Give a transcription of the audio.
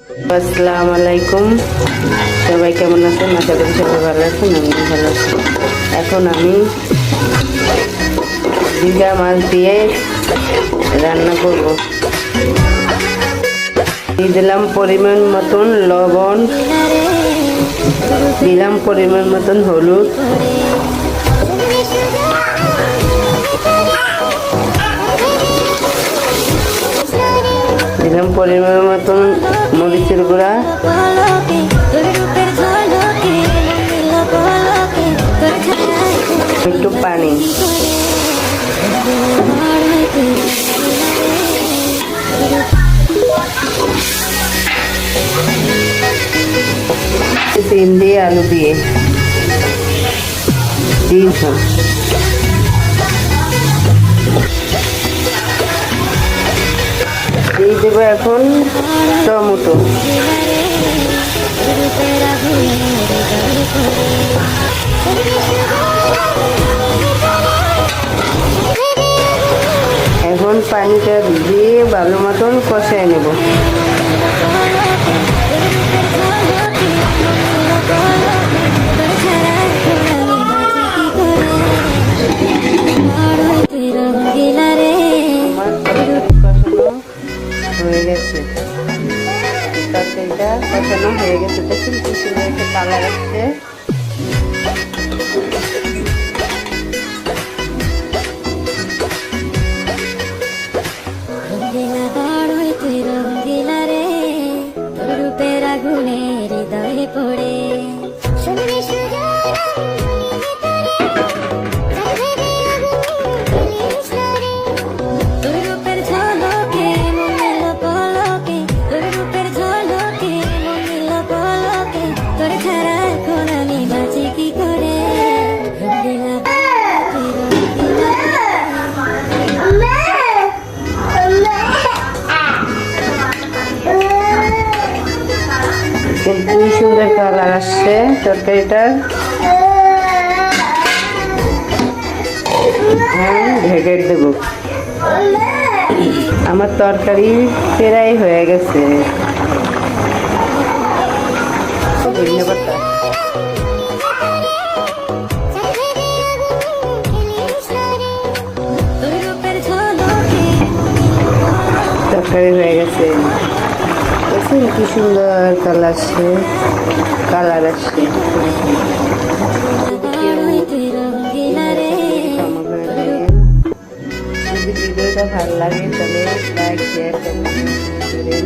আসসালামু আলাইকুম, সবাই কেমন আছেন? আশা করি সবাই ভালো আছেন, আমি ভালো আছি। এখন আমি দীঘা মাছ দিয়ে রান্না করব। দিয়ে দিলাম পরিমাণ মতন লবণ, দিলাম পরিমাণ মতন হলুদ, দিলাম পরিমাণ মতন মরিচের গুঁড়া, একটু পানি, ডিম দিয়ে আলু দিয়ে দিয়ে দেবো এখন টমেটো। এখন পানিটা দিয়ে ভালো মতন কষায় নেব। হয়ে গেছে, তরকারিটা কষানো হয়ে গেছে। দেখুন কি সুন্দর একটা কালার আসছে। কিন্তু সুন্দর কালার আসছে তরকারিটার। ঢেকে দেব। আমার তরকারি প্রায় হয়ে গেছে। ধন্যবাদ। তরকারি হয়ে গেছে, কি সুন্দর কালার আসছে। যদি ভিডিওটা ভালো লাগে তাহলে লাইক, শেয়ার, কমেন্ট করেন।